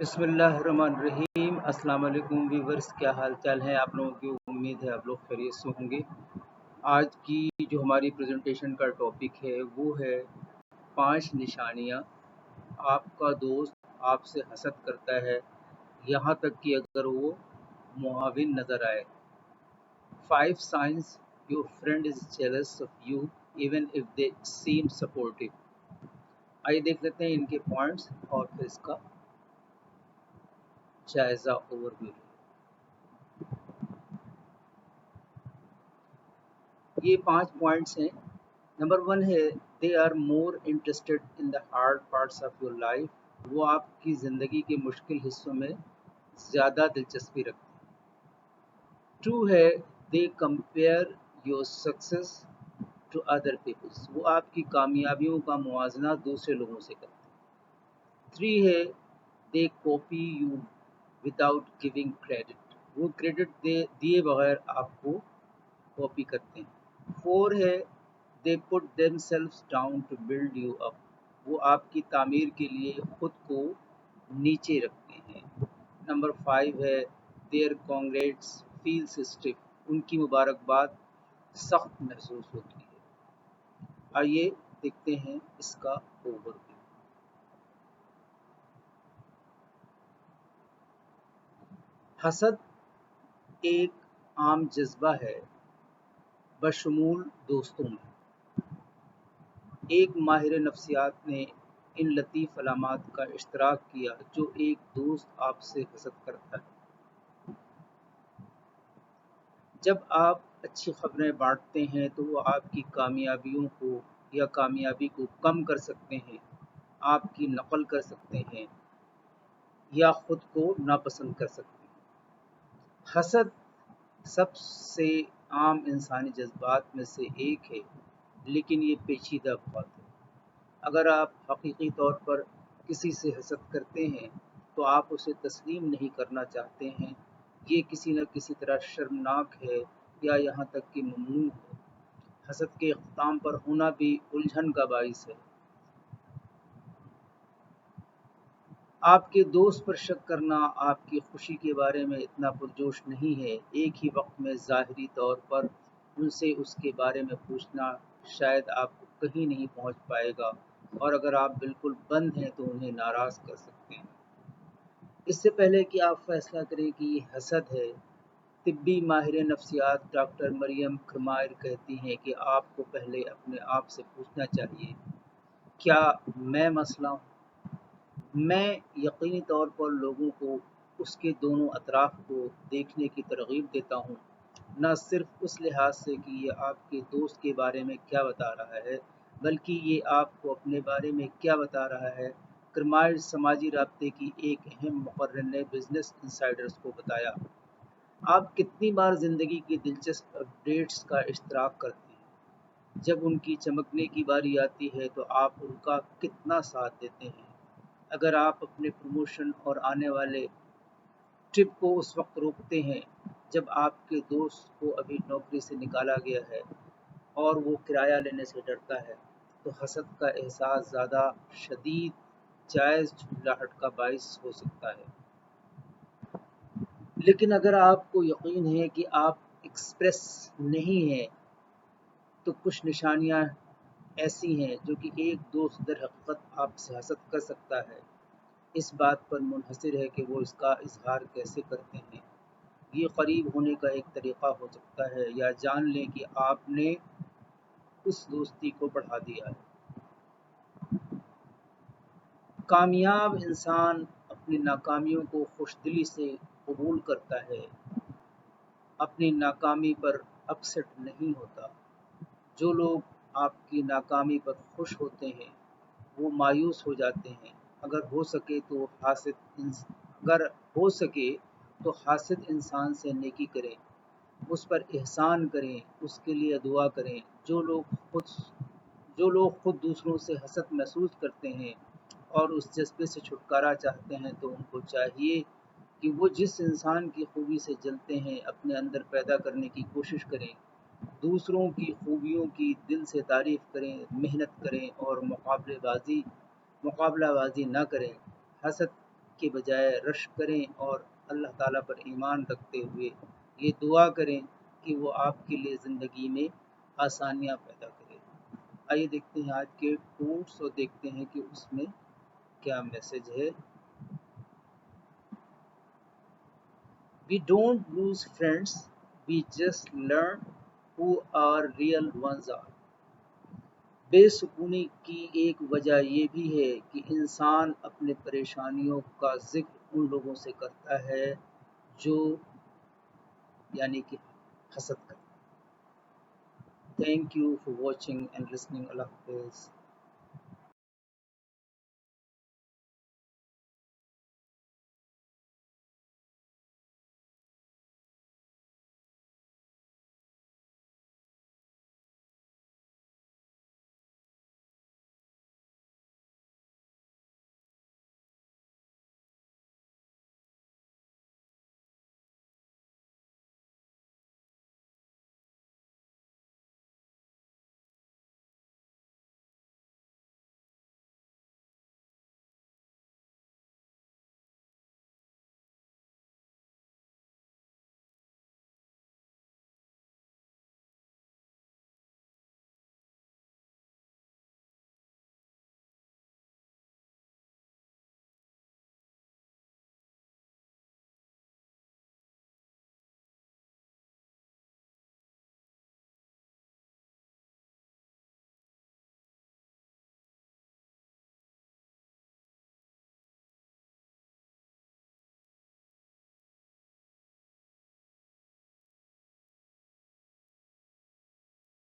बिस्मिल्लाहिर्रहमानिर्रहीम। अस्सलाम वालेकुम व्यूवर्स, क्या हाल चाल है आप लोगों की। उम्मीद है आप लोग खैरियत से होंगे। आज की जो हमारी प्रेजेंटेशन का टॉपिक है वो है 5 निशानियाँ आपका दोस्त आपसे हसद करता है, यहाँ तक कि अगर वो मुआविन नज़र आए। 5 signs your friend is jealous of you even if they seem supportive। आइए देख लेते हैं इनके पॉइंट्स और फिर इसका जायज़ा ओवरव्यू। ये 5 पॉइंट्स हैं। नंबर 1 है they are more interested in the hard parts of your life. वो आपकी ज़िंदगी के मुश्किल हिस्सों में ज़्यादा दिलचस्पी रखते हैं। 2 है they compare your success to other peoples. वो आपकी कामयाबियों का मुआवजा दूसरे लोगों से करते हैं। 3 है they copy you without giving credit. वो क्रेडिट दिए बगैर आपको कॉपी करते हैं। 4 है they put themselves down to build you up. वो आपकी तामीर के लिए खुद को नीचे रखते हैं। नंबर 5 है देयर कांग्रेट्स फील्स स्टिफ। उनकी मुबारकबाद सख्त महसूस होती है। आइए देखते हैं इसका ओवरव्यू। हसद एक आम जज्बा है बशमूल दोस्तों में। एक माहिर नफ्सियात ने इन लतीफ़ अलामात का इश्तराक किया जो एक दोस्त आपसे हसद करता है। जब आप अच्छी खबरें बांटते हैं तो वो आपकी कामयाबियों को या कामयाबी को कम कर सकते हैं, आपकी नकल कर सकते हैं या ख़ुद को नापसंद कर सकते हैं। हसद सबसे आम इंसानी जज्बात में से एक है, लेकिन ये पेचीदा बहुत है। अगर आप हकीकी तौर पर किसी से हसद करते हैं तो आप उसे तस्लीम नहीं करना चाहते हैं। ये किसी न किसी तरह शर्मनाक है या यहाँ तक कि ममनूअ है। हसद के इख्तिताम पर होना भी उलझन का बाइस है। आपके दोस्त पर शक करना आपकी खुशी के बारे में इतना पुरजोश नहीं है। एक ही वक्त में ज़ाहिरी तौर पर उनसे उसके बारे में पूछना शायद आपको कहीं नहीं पहुंच पाएगा, और अगर आप बिल्कुल बंद हैं तो उन्हें नाराज़ कर सकते हैं। इससे पहले कि आप फैसला करें कि ये हसद है, तिब्बी माहिर नफ्सियात डॉक्टर मरियम क्रमायर कहती हैं कि आपको पहले अपने आप से पूछना चाहिए, क्या मैं मसला हूँ? मैं यकीनी तौर पर लोगों को उसके दोनों अतराफ को देखने की तरगीब देता हूँ, न सिर्फ उस लिहाज से कि ये आपके दोस्त के बारे में क्या बता रहा है, बल्कि ये आपको अपने बारे में क्या बता रहा है। क्रमायर समाजी राब्ते की एक अहम मुकर्रिर ने बिजनेस इनसाइडर्स को बताया, आप कितनी बार ज़िंदगी की दिलचस्प अपडेट्स का इश्तराक करते हैं? जब उनकी चमकने की बारी आती है तो आप उनका कितना साथ देते हैं? अगर आप अपने प्रमोशन और आने वाले ट्रिप को उस वक्त रोकते हैं जब आपके दोस्त को अभी नौकरी से निकाला गया है और वो किराया लेने से डरता है, तो हसद का एहसास ज़्यादा शदीद जायज़ झुंझलाहट का बाइस हो सकता है। लेकिन अगर आपको यकीन है कि आप एक्सप्रेस नहीं हैं, तो कुछ निशानियां ऐसी हैं जो कि एक दोस्त दर हकीकत आपसे हसद कर सकता है। इस बात पर मुनहसर है कि वो इसका इजहार कैसे करते हैं। ये करीब होने का एक तरीक़ा हो सकता है, या जान लें कि आपने उस दोस्ती को बढ़ा दिया है। कामयाब इंसान अपनी नाकामियों को खुशदिली से कबूल करता है, अपनी नाकामी पर अपसेट नहीं होता। जो लोग आपकी नाकामी पर खुश होते हैं वो मायूस हो जाते हैं। अगर हो सके तो हासिद इंसान से नेकी करें, उस पर एहसान करें, उसके लिए दुआ करें। जो लोग खुद दूसरों से हसद महसूस करते हैं और उस जज्बे से छुटकारा चाहते हैं, तो उनको चाहिए कि वो जिस इंसान की खूबी से जलते हैं अपने अंदर पैदा करने की कोशिश करें। दूसरों की खूबियों की दिल से तारीफ़ करें, मेहनत करें और मुकाबलाबाजी ना करें। हसद کے بجائے رشک کریں اور اللہ تعالیٰ پر ایمان رکھتے ہوئے یہ دعا کریں کہ وہ آپ کے لیے زندگی میں آسانیاں پیدا کرے۔ آئیے دیکھتے ہیں آج کے کوٹس اور دیکھتے ہیں کہ اس میں کیا میسج ہے۔ We don't lose friends, we just learn who our real ones are۔ بے سکونی کی ایک وجہ یہ بھی ہے کہ انسان اپنے پریشانیوں کا ذکر ان لوگوں سے کرتا ہے جو یعنی کہ حسد کرتا ہے۔ Thank you for watching and listening. اللہ حافظ۔